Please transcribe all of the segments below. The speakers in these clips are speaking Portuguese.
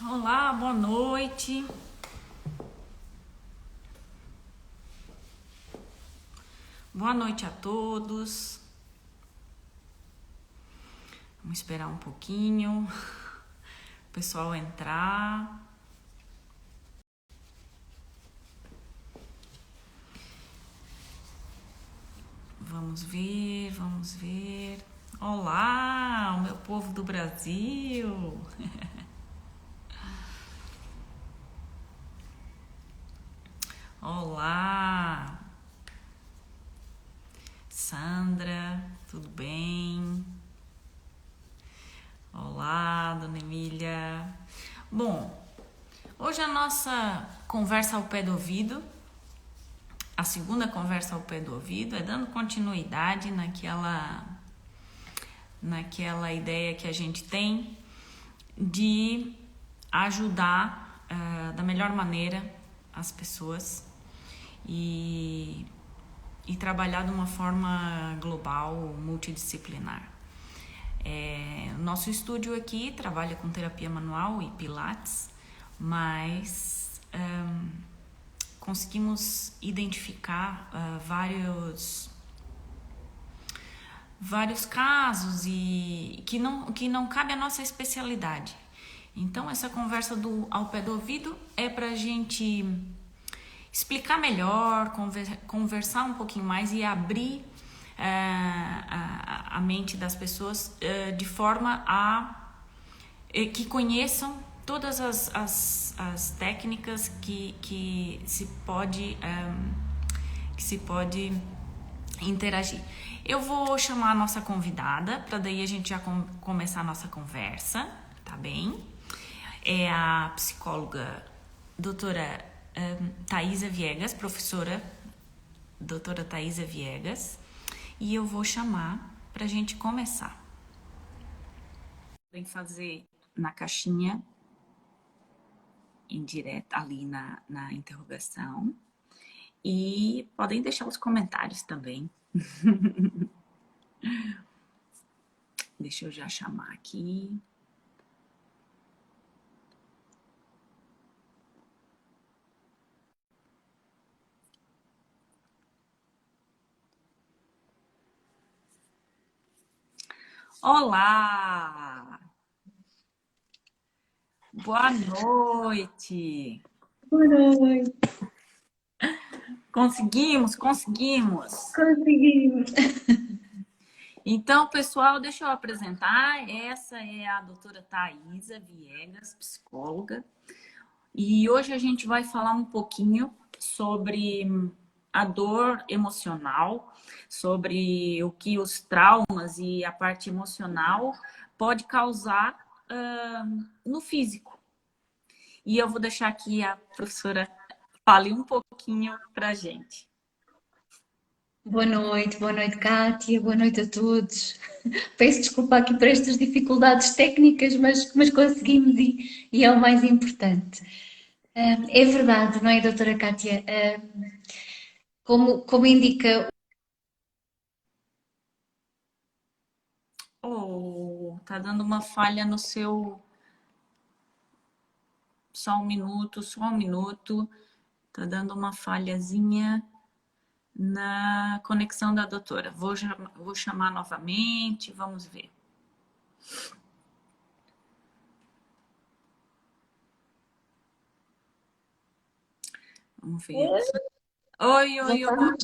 Olá, boa noite. Boa noite a todos. Vamos esperar um pouquinho o pessoal entrar. Vamos ver, vamos ver. Olá, o meu povo do Brasil. Olá, Sandra, tudo bem? Olá, Dona Emília. Bom, hoje a nossa conversa ao pé do ouvido, a segunda conversa ao pé do ouvido, é dando continuidade naquela ideia que a gente tem de ajudar da melhor maneira as pessoas e trabalhar de uma forma global, multidisciplinar. Nosso estúdio aqui trabalha com terapia manual e pilates, mas conseguimos identificar vários casos e que não cabe à nossa especialidade. Então essa conversa ao pé do ouvido é para a gente explicar melhor, conversar um pouquinho mais e abrir a mente das pessoas de forma a que conheçam todas as técnicas que se pode interagir. Eu vou chamar a nossa convidada para daí a gente já começar a nossa conversa, tá bem? É a psicóloga doutora Thaisa Viegas, professora doutora Thaisa Viegas, e eu vou chamar para a gente começar. Podem fazer na caixinha indireta ali na interrogação e podem deixar os comentários também. Deixa eu já chamar aqui. Olá! Boa noite! Boa noite. Conseguimos! Conseguimos. Então, pessoal, deixa eu apresentar. Essa é a doutora Thaisa Viegas, psicóloga. E hoje a gente vai falar um pouquinho sobre a dor emocional, sobre o que os traumas e a parte emocional pode causar no físico. E eu vou deixar aqui a professora fale um pouquinho para a gente. Boa noite, Kátia, boa noite a todos. Peço desculpa aqui por estas dificuldades técnicas, mas conseguimos e é o mais importante. É verdade, não é, doutora Kátia? Como indica. Oh, tá dando uma falha no seu. Só um minuto, só um minuto. Tá dando uma falhazinha na conexão da doutora. Vou chamar novamente, vamos ver. Vamos ver aqui. Oi, oi, oi.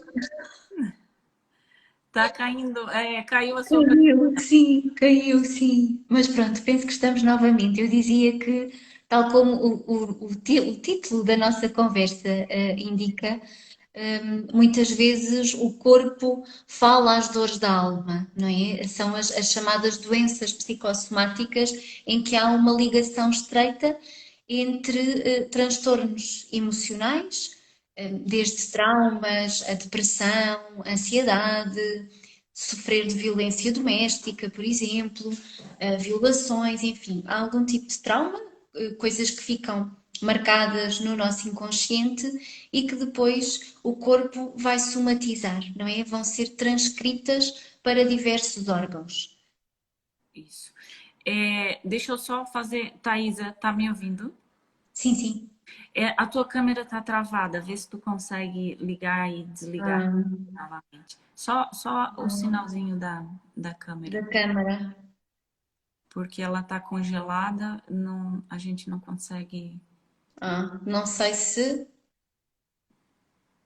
Tá caindo, caiu a sua. Caiu, sim. Mas pronto, penso que estamos novamente. Eu dizia que, tal como o título da nossa conversa indica, muitas vezes o corpo fala às dores da alma, não é? São as chamadas doenças psicossomáticas em que há uma ligação estreita entre transtornos emocionais, desde traumas, a depressão, a ansiedade, sofrer de violência doméstica, por exemplo, violações, enfim, há algum tipo de trauma, coisas que ficam marcadas no nosso inconsciente e que depois o corpo vai somatizar, não é? Vão ser transcritas para diversos órgãos. Isso. Deixa eu só fazer... Thaisa, tá me ouvindo? Sim, sim. A tua câmera tá travada. Vê se tu consegue ligar e desligar Ah, novamente. Só o sinalzinho da câmera. da câmara. Porque ela tá congelada, não, a gente não consegue... Não sei se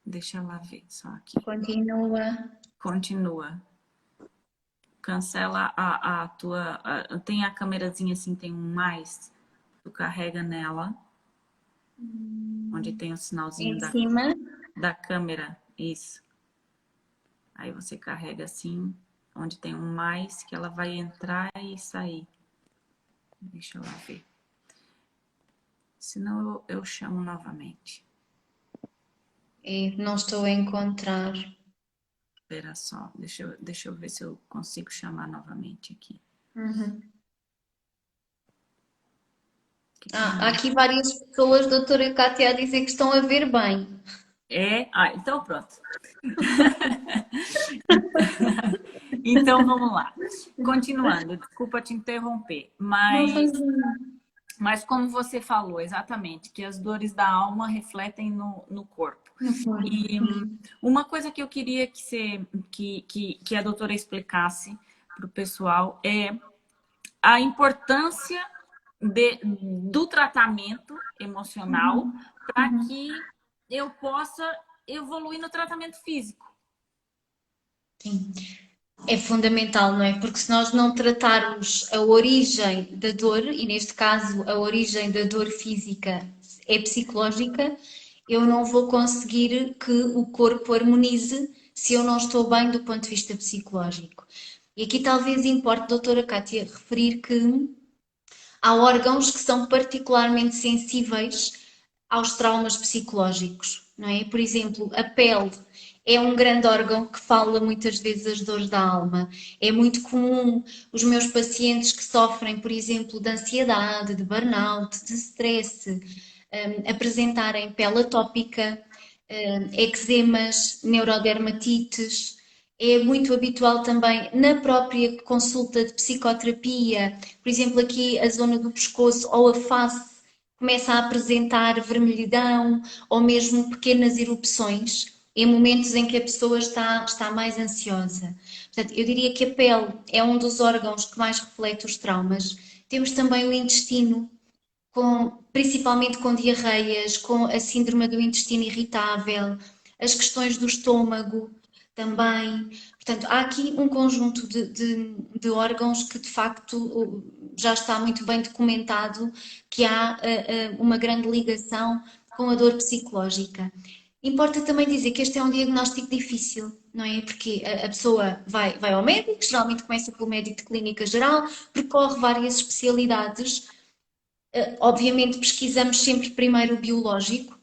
Deixa ela ver só aqui. continua. Continua. Cancela a tua... tem a câmerazinha assim, tem um mais. Tu carrega nela, onde tem o sinalzinho Em cima. da câmera. Isso. Aí você carrega assim, onde tem um mais, que ela vai entrar e sair. Deixa eu ver. Senão eu chamo novamente. Não estou a encontrar. Espera só, deixa eu ver se eu consigo chamar novamente aqui. Uhum. Que Há aqui várias pessoas, doutora Cátia, a dizer que estão a ver bem. então pronto. Então vamos lá. Continuando, desculpa te interromper, Não faz mas como você falou exatamente, que as dores da alma refletem no corpo. no corpo. E uma coisa que eu queria que a doutora explicasse para o pessoal é a importância do tratamento emocional para que eu possa evoluir no tratamento físico. Sim. É fundamental, não é? Porque se nós não tratarmos a origem da dor, e neste caso a origem da dor física é psicológica, eu não vou conseguir que o corpo harmonize se eu não estou bem do ponto de vista psicológico. E aqui talvez importe, doutora Cátia, referir que há órgãos que são particularmente sensíveis aos traumas psicológicos, não é? Por exemplo, a pele é um grande órgão que fala muitas vezes as dores da alma. É muito comum os meus pacientes que sofrem, por exemplo, de ansiedade, de burnout, de stress, apresentarem pele atópica, eczemas, neurodermatites. É muito habitual também na própria consulta de psicoterapia, por exemplo, aqui a zona do pescoço ou a face começa a apresentar vermelhidão ou mesmo pequenas erupções em momentos em que a pessoa está mais ansiosa. Portanto, eu diria que a pele é um dos órgãos que mais reflete os traumas. Temos também o intestino, principalmente com diarreias, com a síndrome do intestino irritável, as questões do estômago também. Portanto, há aqui um conjunto de órgãos que de facto já está muito bem documentado que há uma grande ligação com a dor psicológica. Importa também dizer que este é um diagnóstico difícil, não é? Porque a pessoa vai ao médico, geralmente começa pelo médico de clínica geral, percorre várias especialidades. Obviamente pesquisamos sempre primeiro o biológico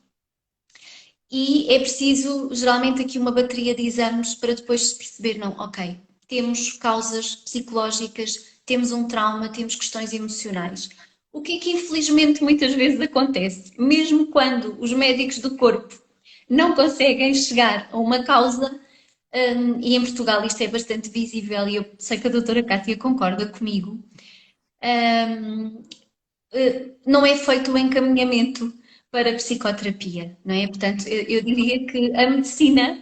e é preciso geralmente aqui uma bateria de exames para depois se perceber, não, ok, temos causas psicológicas, temos um trauma, temos questões emocionais. O que é que infelizmente muitas vezes acontece? Mesmo quando os médicos do corpo não conseguem chegar a uma causa, e em Portugal isto é bastante visível e eu sei que a doutora Cátia concorda comigo, não é feito o encaminhamento para psicoterapia, não é? Portanto, eu diria que a medicina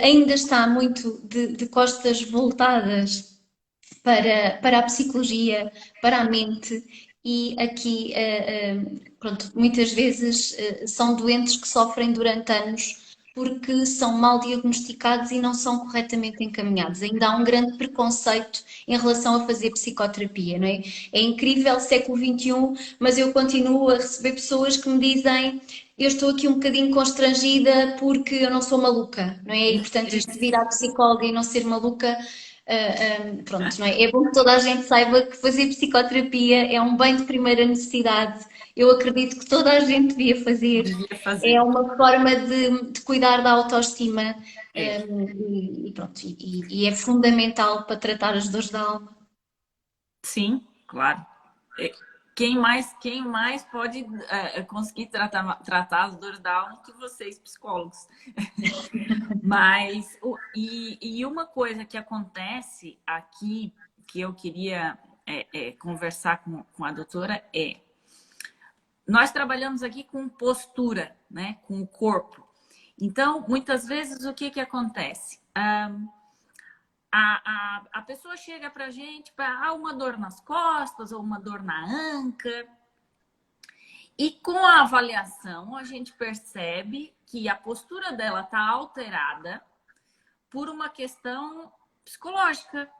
ainda está muito de costas voltadas para a psicologia, para a mente, e aqui, pronto, muitas vezes são doentes que sofrem durante anos porque são mal diagnosticados e não são corretamente encaminhados. Ainda há um grande preconceito em relação a fazer psicoterapia, não é? É incrível, século XXI, mas eu continuo a receber pessoas que me dizem eu estou aqui um bocadinho constrangida porque eu não sou maluca, não é? E portanto isto de vir à psicóloga e não ser maluca, pronto, não é? É bom que toda a gente saiba que fazer psicoterapia é um bem de primeira necessidade. Eu acredito que toda a gente devia fazer. Devia É fazer. uma forma de cuidar da autoestima, É. e pronto, e é fundamental para tratar as dores da alma. Sim, claro. É, quem mais pode conseguir tratar as dores da alma que vocês, psicólogos? Mas, e uma coisa que acontece aqui, que eu queria conversar com a doutora é: nós trabalhamos aqui com postura, né? Com o corpo. Então, muitas vezes, o que acontece? A pessoa chega para a gente para uma dor nas costas ou uma dor na anca. E com a avaliação, a gente percebe que a postura dela está alterada por uma questão psicológica.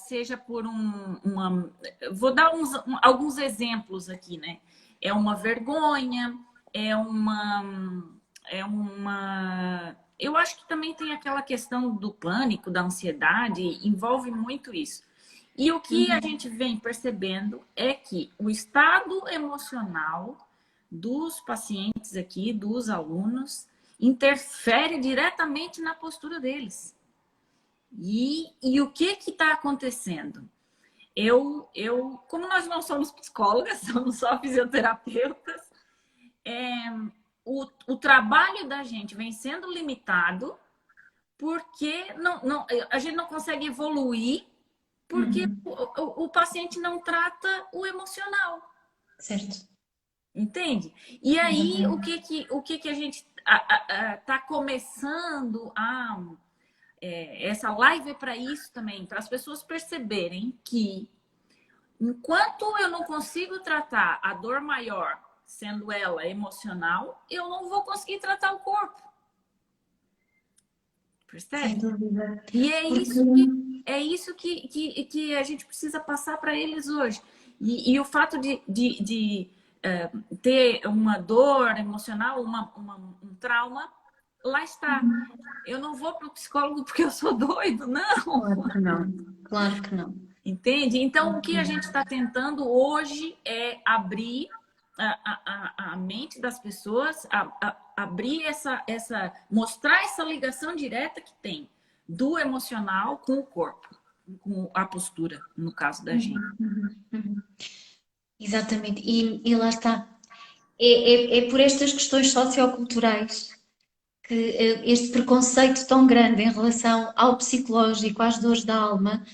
Seja por uma... Vou dar alguns exemplos aqui, né? É uma vergonha, eu acho que também tem aquela questão do pânico, da ansiedade, envolve muito isso. E o que a gente vem percebendo é que o estado emocional dos pacientes aqui, dos alunos, interfere diretamente na postura deles. E o que está acontecendo? Como nós não somos psicólogas, somos só fisioterapeutas, o trabalho da gente vem sendo limitado porque a gente não consegue evoluir porque o paciente não trata o emocional. Certo. Entende? E aí, o que a gente está começando a... essa live é para isso também, para as pessoas perceberem que enquanto eu não consigo tratar a dor maior, sendo ela emocional, eu não vou conseguir tratar o corpo. Percebe? Sem dúvida. E é isso que a gente precisa passar para eles hoje. E o fato de ter uma dor emocional, um trauma, lá está. Eu não vou para o psicólogo porque eu sou doido, não. Claro que não. Claro que não. Entende? Então, o que a gente está tentando hoje é abrir a mente das pessoas, abrir mostrar essa ligação direta que tem do emocional com o corpo, com a postura, no caso da gente. Exatamente. E lá está. É por estas questões socioculturais que este preconceito tão grande em relação ao psicológico, às dores da alma,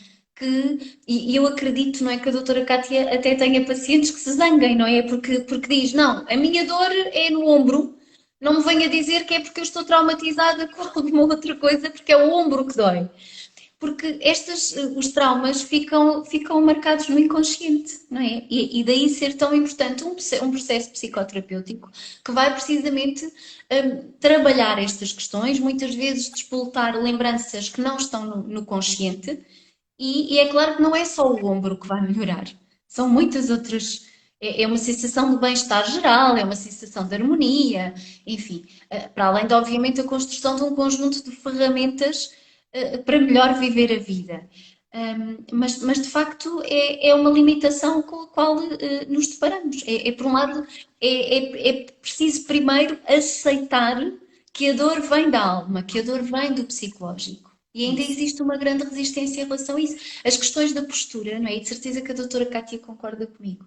e eu acredito, não é, que a doutora Cátia até tenha pacientes que se zanguem, não é? Porque diz, não, a minha dor é no ombro, não me venha dizer que é porque eu estou traumatizada com alguma outra coisa, porque é o ombro que dói. Porque os traumas ficam marcados no inconsciente, não é? E daí ser tão importante um processo psicoterapêutico que vai precisamente trabalhar estas questões, muitas vezes despoletar lembranças que não estão no consciente, e é claro que não é só o ombro que vai melhorar, são muitas outras. É uma sensação de bem-estar geral, é uma sensação de harmonia, enfim, para além de, obviamente, a construção de um conjunto de ferramentas para melhor viver a vida. Mas de facto é uma limitação com a qual nos deparamos. Por um lado, é preciso primeiro aceitar que a dor vem da alma, que a dor vem do psicológico. E ainda existe uma grande resistência em relação a isso. As questões da postura, não é? E de certeza que a doutora Cátia concorda comigo.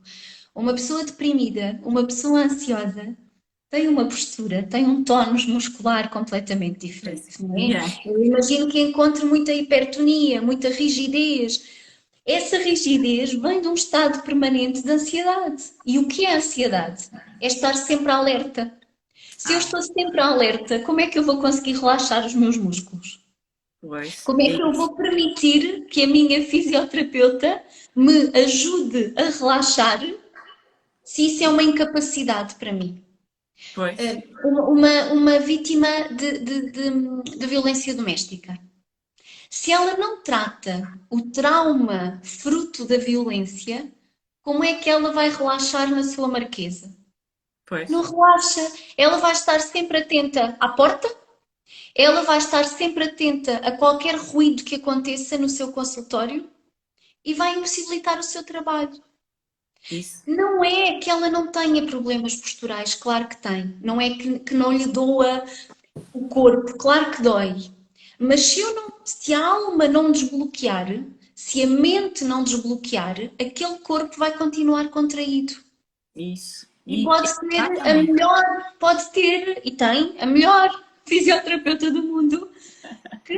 Uma pessoa deprimida, uma pessoa ansiosa, tem uma postura, tem um tónus muscular completamente diferente, não é? Eu imagino que encontre muita hipertonia, muita rigidez. Essa rigidez vem de um estado permanente de ansiedade. E o que é ansiedade? É estar sempre alerta. Se eu estou sempre alerta, como é que eu vou conseguir relaxar os meus músculos? Como é que eu vou permitir que a minha fisioterapeuta me ajude a relaxar se isso é uma incapacidade para mim? Uma vítima de violência doméstica. Se ela não trata o trauma fruto da violência, como é que ela vai relaxar na sua marquesa? Não relaxa. Ela vai estar sempre atenta à porta, ela vai estar sempre atenta a qualquer ruído que aconteça no seu consultório e vai impossibilitar o seu trabalho. Isso. Não é que ela não tenha problemas posturais, claro que tem. Não é que não lhe doa o corpo, claro que dói. Mas se a alma não desbloquear, se a mente não desbloquear, aquele corpo vai continuar contraído. Isso. E pode ter, e tem, a melhor fisioterapeuta do mundo, que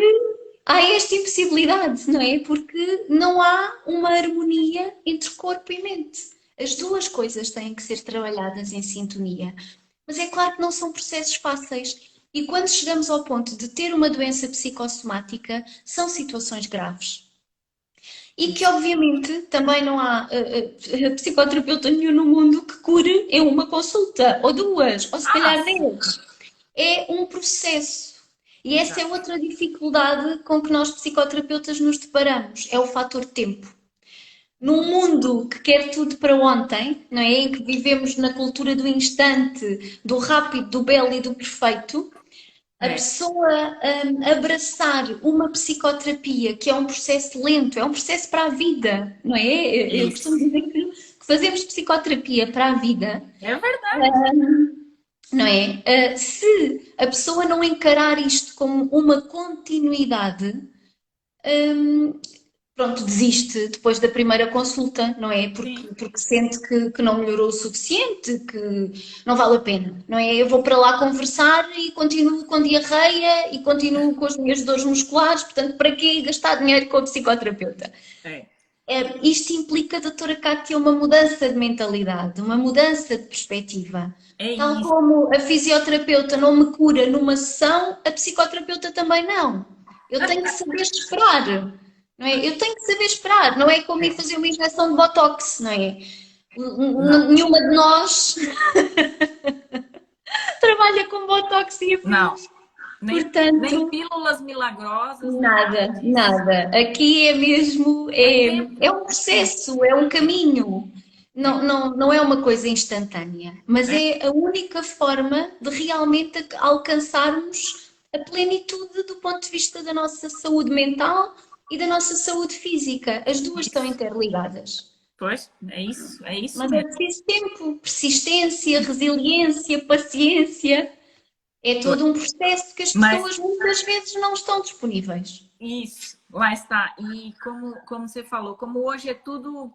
há esta impossibilidade, não é? Porque não há uma harmonia entre corpo e mente. As duas coisas têm que ser trabalhadas em sintonia. Mas é claro que não são processos fáceis. E quando chegamos ao ponto de ter uma doença psicossomática, são situações graves. E que, Isso. obviamente, também não há psicoterapeuta nenhum no mundo que cure em uma consulta, ou duas, ou se Ah, calhar sim. 10. É um processo. E essa é Exato. outra dificuldade com que nós psicoterapeutas nos deparamos, é o fator tempo. Num mundo que quer tudo para ontem, não é? Em que vivemos na cultura do instante, do rápido, do belo e do perfeito, a É, pessoa abraçar uma psicoterapia, que é um processo lento, é um processo para a vida, não é? Eu costumo isso. dizer que fazemos psicoterapia para a vida, É verdade. não é? Se a pessoa não encarar isto como uma continuidade, pronto, desiste depois da primeira consulta, não é? Sim. Porque sente que não melhorou o suficiente, que não vale a pena, não é? Eu vou para lá conversar e continuo com diarreia e continuo com as minhas dores musculares, portanto, para que gastar dinheiro com o psicoterapeuta? É. Isto implica, doutora Cátia, uma mudança de mentalidade, uma mudança de perspectiva. É Tal isso. como a fisioterapeuta não me cura numa sessão, a psicoterapeuta também não. Eu tenho que saber esperar, não é? Eu tenho que saber esperar, não é como ir É. fazer uma injeção de botox, não é? Não, Nenhuma de nós trabalha com botox e não. afins. Nem Portanto, pílulas milagrosas, nem nada nada, disso. nada. Aqui é mesmo, É tempo. é um processo, é um caminho. É. Não é uma coisa instantânea, mas É. é a única forma de realmente alcançarmos a plenitude do ponto de vista da nossa saúde mental e da nossa saúde física. As duas estão Isso. interligadas. Pois, é isso Mas é mesmo. preciso tempo, persistência, resiliência, paciência. É Pois. todo um processo que as Mas pessoas muitas vezes não estão disponíveis. isso, lá está. E como você falou, como hoje é tudo.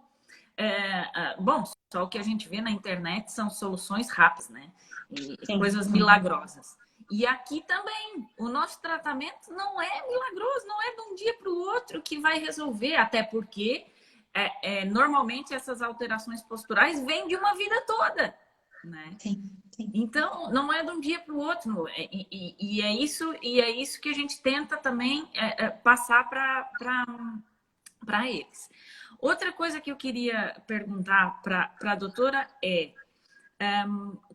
Bom, só o que a gente vê na internet são soluções rápidas, né? E Sim, coisas sim. milagrosas. E aqui também, o nosso tratamento não é milagroso, não é de um dia para o outro que vai resolver, até porque normalmente essas alterações posturais vêm de uma vida toda, né? Sim, sim. Então, não é de um dia para o outro. E é isso que a gente tenta também passar para eles. Outra coisa que eu queria perguntar para a doutora é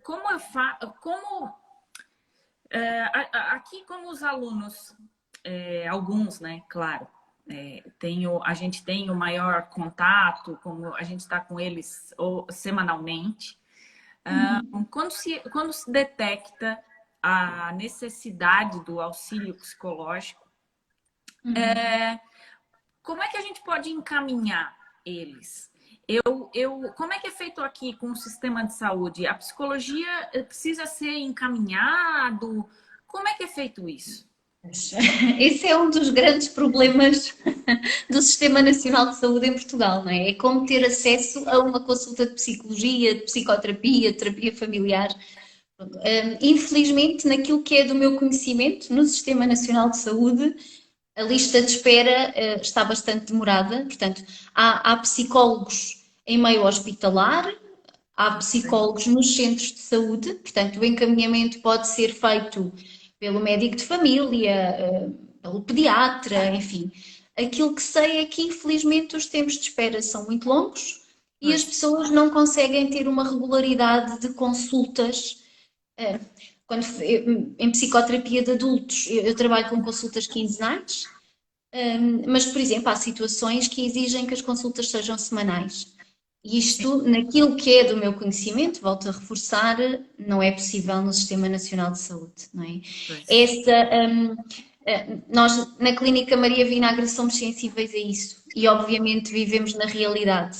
como eu faço, aqui como os alunos, alguns, né, claro, a gente tem o maior contato, como a gente está com eles semanalmente. Quando se detecta a necessidade do auxílio psicológico, Uhum. como é que a gente pode encaminhar eles? Como é que é feito aqui com o sistema de saúde? A psicologia precisa ser encaminhado? Como é que é feito isso? Esse é um dos grandes problemas do Sistema Nacional de Saúde em Portugal, não é? É como ter acesso a uma consulta de psicologia, de psicoterapia, de terapia familiar. Infelizmente, naquilo que é do meu conhecimento, no Sistema Nacional de Saúde, a lista de espera está bastante demorada. Portanto, há psicólogos em meio hospitalar, há psicólogos nos centros de saúde, portanto, o encaminhamento pode ser feito pelo médico de família, pelo pediatra, enfim. Aquilo que sei é que, infelizmente, os tempos de espera são muito longos e as Pois, pessoas não conseguem ter uma regularidade de consultas. eh, em psicoterapia de adultos, eu trabalho com consultas quinzenais, mas, por exemplo, há situações que exigem que as consultas sejam semanais. E sim, isto, naquilo que é do meu conhecimento, volto a reforçar, não é possível no Sistema Nacional de Saúde, não é? pois, Essa, nós na Clínica Maria Vinagre somos sensíveis a isso e obviamente vivemos na realidade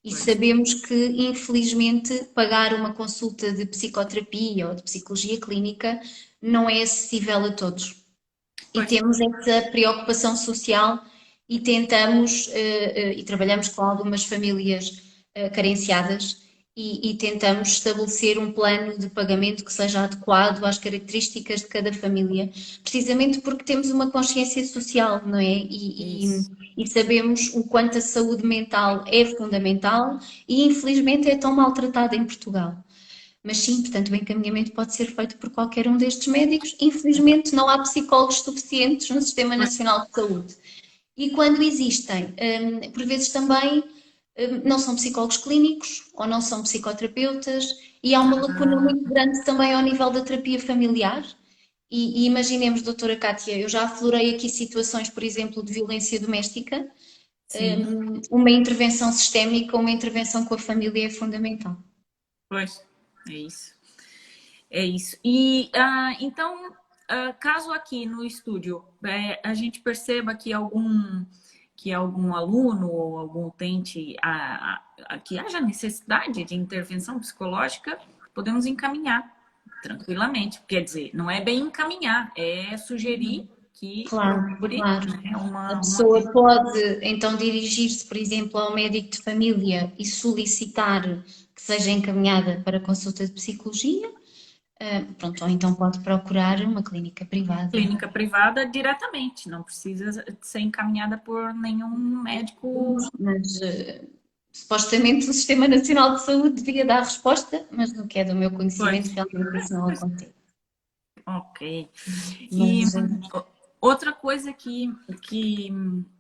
e pois, sabemos que infelizmente pagar uma consulta de psicoterapia ou de psicologia clínica não é acessível a todos e pois, temos essa preocupação social e tentamos e trabalhamos com algumas famílias carenciadas e tentamos estabelecer um plano de pagamento que seja adequado às características de cada família, precisamente porque temos uma consciência social, não é? Isso. E sabemos o quanto a saúde mental é fundamental e infelizmente é tão maltratada em Portugal. Mas sim, portanto, o encaminhamento pode ser feito por qualquer um destes médicos. Infelizmente, não há psicólogos suficientes no Sistema Nacional de Saúde. E quando existem, por vezes também não são psicólogos clínicos ou não são psicoterapeutas, e há uma lacuna Ah, muito grande também ao nível da terapia familiar. E imaginemos, doutora Cátia, eu já aflorei aqui situações, por exemplo, de violência doméstica, sim, uma intervenção sistémica, uma intervenção com a família é fundamental. pois, é isso. É isso. E então, caso aqui no estúdio a gente perceba que algum aluno ou algum utente que haja necessidade de intervenção psicológica, podemos encaminhar tranquilamente. Quer dizer, não é bem encaminhar, é sugerir que Claro, procure, claro. né, A uma pessoa pode então dirigir-se, por exemplo, ao médico de família e solicitar que seja encaminhada para consulta de psicologia. Pronto, ou então pode procurar uma clínica privada. clínica privada diretamente, não precisa ser encaminhada por nenhum médico. Mas supostamente o Sistema Nacional de Saúde devia dar resposta, mas no que é do meu conhecimento, Pois, realmente isso não acontece. ok. E Mas outra coisa que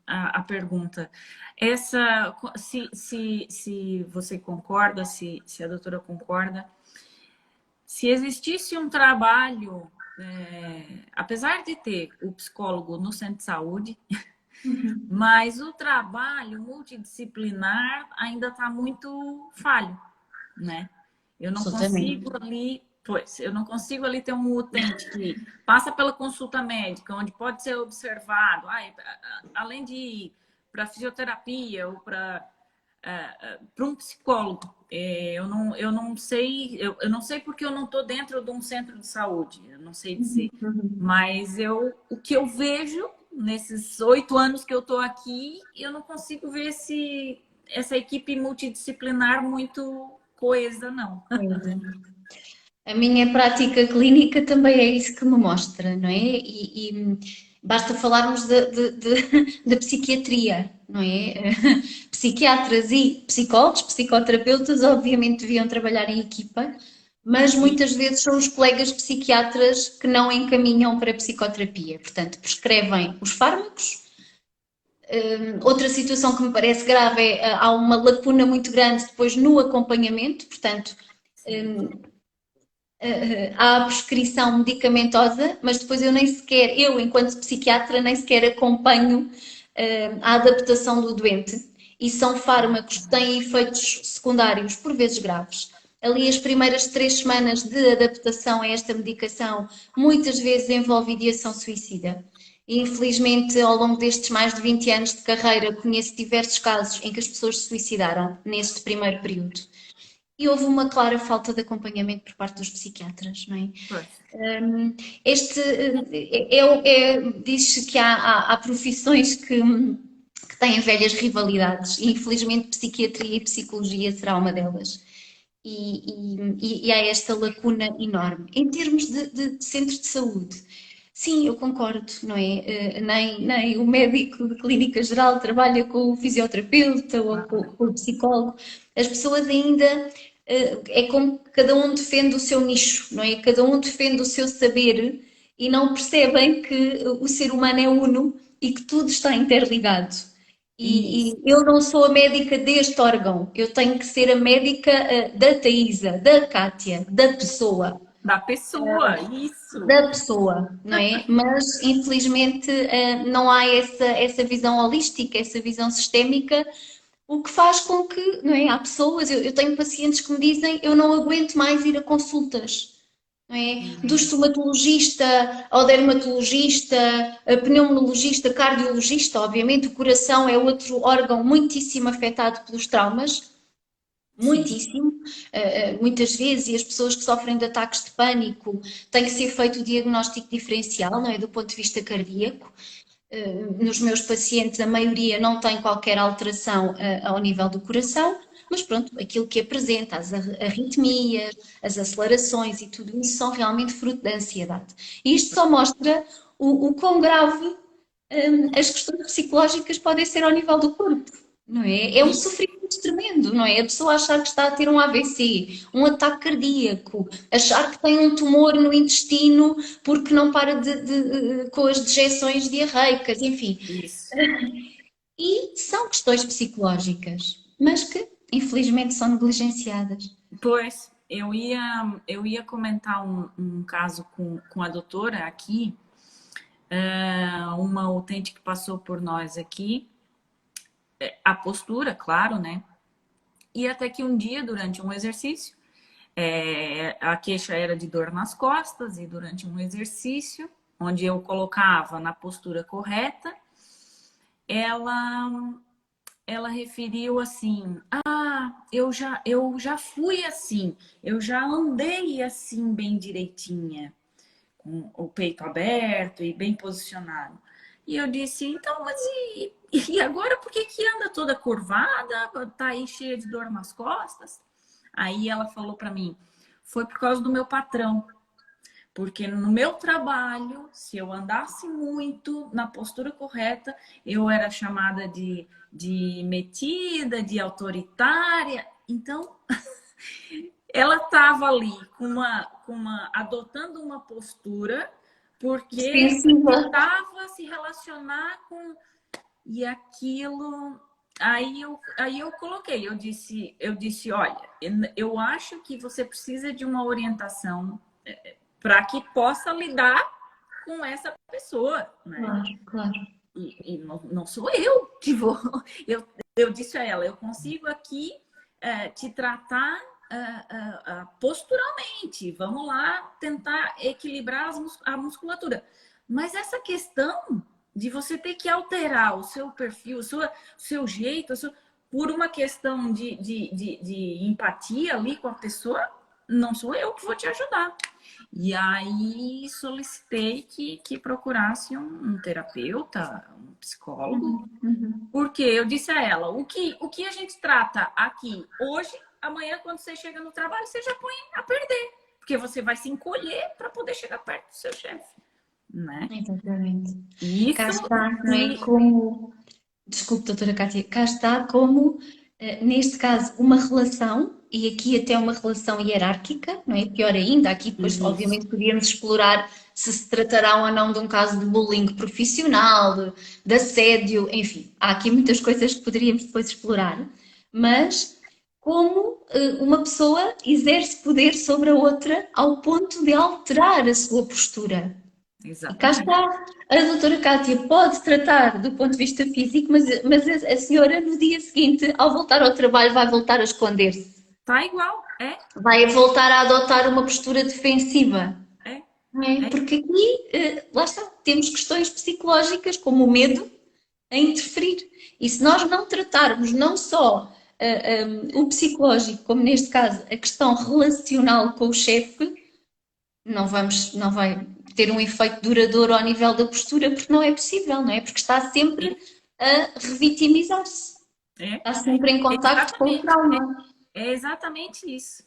a pergunta, se você concorda, se a doutora concorda, se existisse um trabalho, apesar de ter o psicólogo no centro de saúde, mas o trabalho multidisciplinar ainda está muito falho, né? Eu não absolutamente. consigo ali, pois, eu não consigo ali ter um utente que passa pela consulta médica, onde pode ser observado, além de ir para fisioterapia ou para um psicólogo. Eu não sei, eu não sei porque eu não estou dentro de um centro de saúde, eu não sei dizer. Mas o que eu vejo nesses 8 anos que eu estou aqui, eu não consigo ver essa equipe multidisciplinar muito coesa, não. A minha prática clínica também é isso que me mostra, não é? Basta falarmos da psiquiatria, não é? Psiquiatras e psicólogos, psicoterapeutas, obviamente deviam trabalhar em equipa, mas E, muitas vezes são os colegas psiquiatras que não encaminham para a psicoterapia. Portanto, prescrevem os fármacos. Outra situação que me parece grave é há uma lacuna muito grande depois no acompanhamento, portanto, sim, há a prescrição medicamentosa, mas depois eu nem sequer, eu enquanto psiquiatra, nem sequer acompanho a adaptação do doente. E são fármacos que têm efeitos secundários, por vezes graves. Ali as primeiras 3 semanas de adaptação a esta medicação muitas vezes envolve ideação suicida. E, infelizmente, ao longo destes mais de 20 anos de carreira, conheço diversos casos em que as pessoas se suicidaram neste primeiro período. E houve uma clara falta de acompanhamento por parte dos psiquiatras, não é? pois, Este diz-se que há profissões que têm velhas rivalidades e infelizmente psiquiatria e psicologia será uma delas. E há esta lacuna enorme. Em termos de centros de saúde, sim, eu concordo, não é? Nem o médico de clínica geral trabalha com o fisioterapeuta ou com o psicólogo. As pessoas ainda é como que cada um defende o seu nicho, não é? Cada um defende o seu saber e não percebem que o ser humano é uno e que tudo está interligado. isso. E eu não sou a médica deste órgão, eu tenho que ser a médica da Taísa, da Cátia, da pessoa, Da pessoa, isso. não é? Mas infelizmente não há essa visão holística, essa visão sistémica, o que faz com que, não é? Há pessoas, eu tenho pacientes que me dizem eu não aguento mais ir a consultas. Não é? Do Uhum. estomatologista ao dermatologista, a pneumologista, cardiologista, obviamente, o coração é outro órgão muitíssimo afetado pelos traumas, Sim, muitíssimo, muitas vezes, e as pessoas que sofrem de ataques de pânico têm que ser feito o diagnóstico diferencial, não é? Do ponto de vista cardíaco. Nos meus pacientes, a maioria não tem qualquer alteração ao nível do coração. mas pronto, aquilo que apresenta, as arritmias, as acelerações e tudo isso são realmente fruto da ansiedade. E isto só mostra o quão grave as questões psicológicas podem ser ao nível do corpo, não é? É um E sofrimento tremendo, não é? A pessoa achar que está a ter um AVC, um ataque cardíaco, achar que tem um tumor no intestino porque não para com as dejeções diarreicas, enfim. isso. E são questões psicológicas, mas que infelizmente são negligenciadas. Pois, eu ia comentar um caso com a doutora aqui, uma utente que passou por nós aqui, a postura, claro, né? E até que um dia, durante um exercício, a queixa era de dor nas costas, e durante um exercício, onde eu colocava na postura correta, ela, ela referiu assim: ah, eu já fui assim, eu já andei assim bem direitinha, com o peito aberto e bem posicionado. E eu disse, então, mas e agora por que que anda toda curvada, tá aí cheia de dor nas costas? Aí ela falou para mim, foi por causa do meu patrão. Porque no meu trabalho, se eu andasse muito na postura correta, eu era chamada de metida, de autoritária. Então, ela estava ali adotando uma postura porque Defensiva. precisava se relacionar com e aquilo. Aí eu coloquei, eu disse, olha, eu acho que você precisa de uma orientação para que possa lidar com essa pessoa, né? Claro, claro. E não sou eu que vou. Eu disse a ela, eu consigo aqui te tratar posturalmente. Vamos lá tentar equilibrar a musculatura. Mas essa questão de você ter que alterar o seu perfil, o seu jeito, por uma questão de empatia ali com a pessoa, não sou eu que vou te ajudar. E aí solicitei que procurasse um terapeuta, um psicólogo, Uhum, uhum. porque eu disse a ela, o que a gente trata aqui hoje, amanhã quando você chega no trabalho, você já põe a perder, porque você vai se encolher para poder chegar perto do seu chefe, né? Exatamente. Cá Isso está, não é? e Como, desculpe, doutora Cátia, cá está como, neste caso, uma relação, e aqui até uma relação hierárquica, não é? Pior ainda, aqui depois, isso, obviamente, podíamos explorar se tratará ou não de um caso de bullying profissional, de assédio, enfim, há aqui muitas coisas que poderíamos depois explorar, mas como uma pessoa exerce poder sobre a outra ao ponto de alterar a sua postura. E cá exatamente. está. A doutora Cátia pode tratar do ponto de vista físico, mas a senhora no dia seguinte, ao voltar ao trabalho, vai voltar a esconder-se. Tá igual, Vai voltar a adotar uma postura defensiva. é, Não é? é. Porque aqui, lá está, temos questões psicológicas, como o medo, a interferir. E se nós não tratarmos não só o psicológico, como neste caso a questão relacional com o chefe, não vai ter um efeito duradouro ao nível da postura, porque não é possível, não é? Porque está sempre a revitimizar-se, É, está sempre em contacto com o exatamente. trauma. É exatamente isso.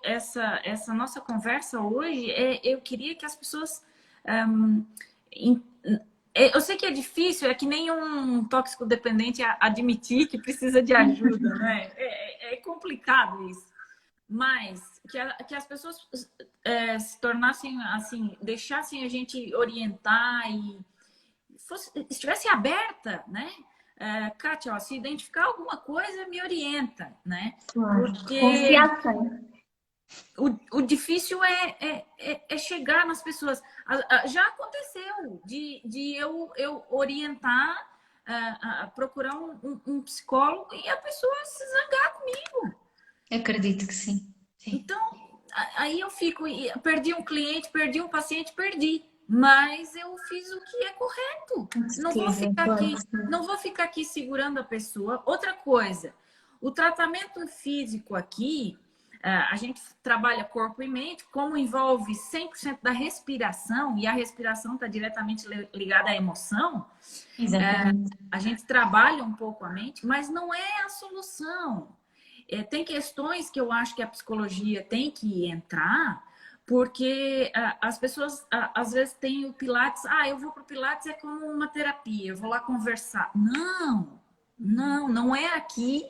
Essa nossa conversa hoje, eu queria que as pessoas. hum, em- eu sei que é difícil, é que nem um tóxico dependente admitir que precisa de ajuda, né? É complicado isso. Mas que as pessoas se tornassem assim, deixassem a gente orientar e estivesse aberta, né? Kátia, ó, se identificar alguma coisa, me orienta, né? Claro. Porque Confiança. o difícil é chegar nas pessoas. Já aconteceu de eu orientar, procurar um psicólogo e a pessoa se zangar comigo. Acredito que sim. Sim. Então, aí eu fico, perdi um cliente, perdi um paciente, perdi. Mas eu fiz o que é correto. Com Não vou certeza, ficar claro que aqui, sim. não vou ficar aqui segurando a pessoa. Outra coisa, o tratamento físico aqui, A gente trabalha corpo e mente, como envolve 100% da respiração, e a respiração está diretamente ligada à emoção, Exatamente. a gente trabalha um pouco a mente, mas não é a solução. Tem questões que eu acho que a psicologia tem que entrar, porque as pessoas às vezes têm o Pilates, eu vou para o Pilates é como uma terapia, eu vou lá conversar. Não, não, não é aqui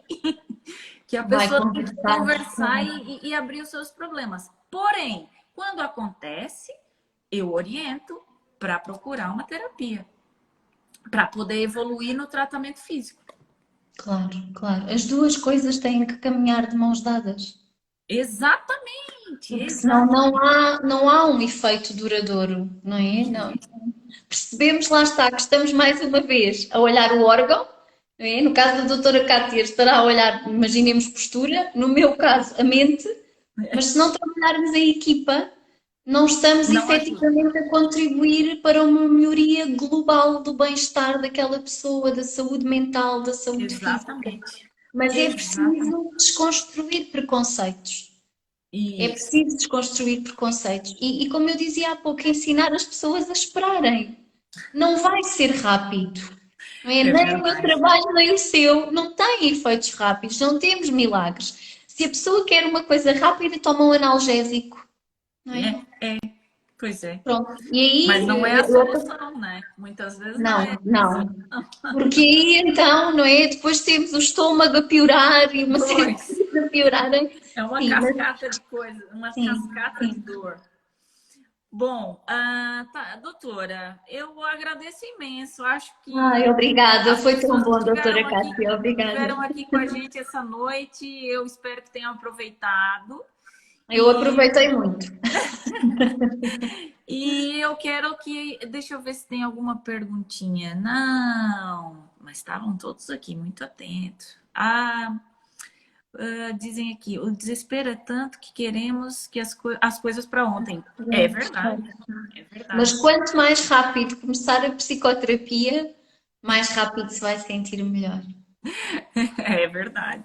que a Vai pessoa tem que conversar. conversar e abrir os seus problemas. Porém, quando acontece, eu oriento para procurar uma terapia, para poder evoluir no tratamento físico. Claro, claro. As duas coisas têm que caminhar de mãos dadas, Exatamente, porque senão exatamente. não há um efeito duradouro, não é? Não. Percebemos, lá está, que estamos mais uma vez a olhar o órgão, não é? No caso da doutora Cátia estará a olhar, imaginemos postura, no meu caso a mente, mas se não trabalharmos a equipa, não estamos Não ajuda. efetivamente a contribuir para uma melhoria global do bem-estar daquela pessoa, da saúde mental, da saúde física. Exatamente. Mas é Exatamente. preciso desconstruir preconceitos. É Isso. preciso desconstruir preconceitos. E como eu dizia há pouco, ensinar as pessoas a esperarem. Não vai ser rápido. Não é? É Nem o meu verdade. trabalho, nem o seu. Não têm efeitos rápidos. Não temos milagres. Se a pessoa quer uma coisa rápida, toma um analgésico. Não é? Pois é. Pronto. E Mas aí, não é a solução, né? Muitas vezes não é não, a solução. não. Porque aí então, não é? Depois temos o estômago a piorar e uma série de Pois. coisas a piorarem. É uma Sim, mas cascata de coisas, uma sim, cascata de sim. dor. Bom, doutora, eu agradeço imenso. Acho Ai, que obrigada. as Foi tão pessoas que bom, doutora Cátia. Obrigada. estiveram aqui com a gente essa noite, eu espero que tenham aproveitado. Eu E, aproveitei muito. e eu quero que. Deixa eu ver se tem alguma perguntinha. Não, mas estavam todos aqui muito atentos. Dizem aqui: o desespero é tanto que queremos que as coisas para ontem. É verdade, é Mas verdade. quanto mais rápido começar a psicoterapia, mais rápido se vai sentir melhor. É verdade.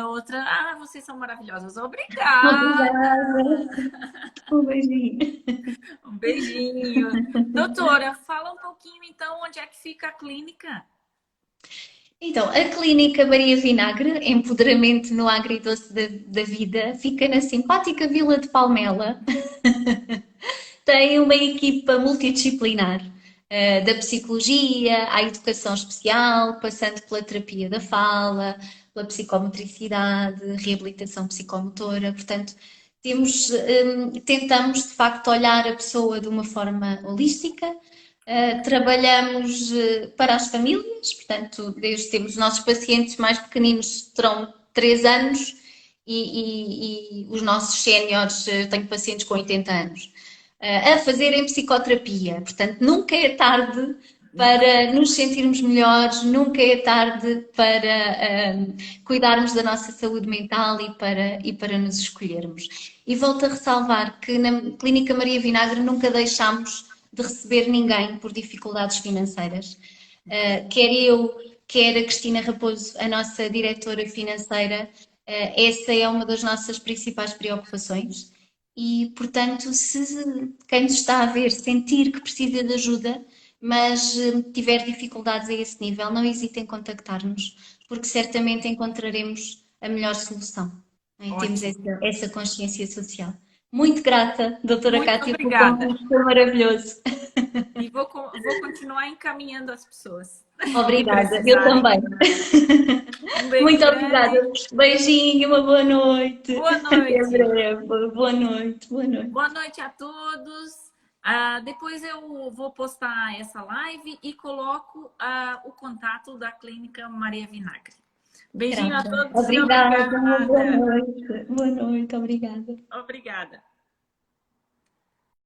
Outra, vocês são maravilhosas. Obrigada. Obrigada. Um beijinho. Um beijinho. Doutora, fala um pouquinho então onde é que fica a clínica. Então, a Clínica Maria Vinagre, Empoderamento no Agridoce da Vida, fica na simpática Vila de Palmela. Tem uma equipa multidisciplinar, da psicologia à educação especial, passando pela terapia da fala, pela psicomotricidade, reabilitação psicomotora. Portanto, tentamos de facto olhar a pessoa de uma forma holística. Trabalhamos para as famílias, portanto, desde temos os nossos pacientes mais pequeninos, terão 3 anos, e os nossos séniores, tenho pacientes com 80 anos a fazerem psicoterapia. Portanto, nunca é tarde para nos sentirmos melhores, nunca é tarde para cuidarmos da nossa saúde mental e para nos escolhermos. E volto a ressalvar que na Clínica Maria Vinagre nunca deixámos de receber ninguém por dificuldades financeiras. Quer eu, quer a Cristina Raposo, a nossa diretora financeira, essa é uma das nossas principais preocupações. E, portanto, se quem nos está a ver sentir que precisa de ajuda, mas tiver dificuldades a esse nível, não hesite em contactar-nos, porque certamente encontraremos a melhor solução. Né? Temos Ótimo. essa consciência social. Muito grata, doutora Muito Cátia, pelo obrigada. convite, foi maravilhoso. E vou continuar encaminhando as pessoas que Obrigada, eu precisarem. também. Um beijo Muito grande. obrigada. Beijinho, uma boa noite. Boa Até noite. breve. Boa noite, boa noite. Boa noite a todos. Depois eu vou postar essa live e coloco o contato da Clínica Maria Vinagre. Beijinho a Grata. todos e Obrigada, uma boa obrigada. noite. Boa noite, obrigada. Obrigada.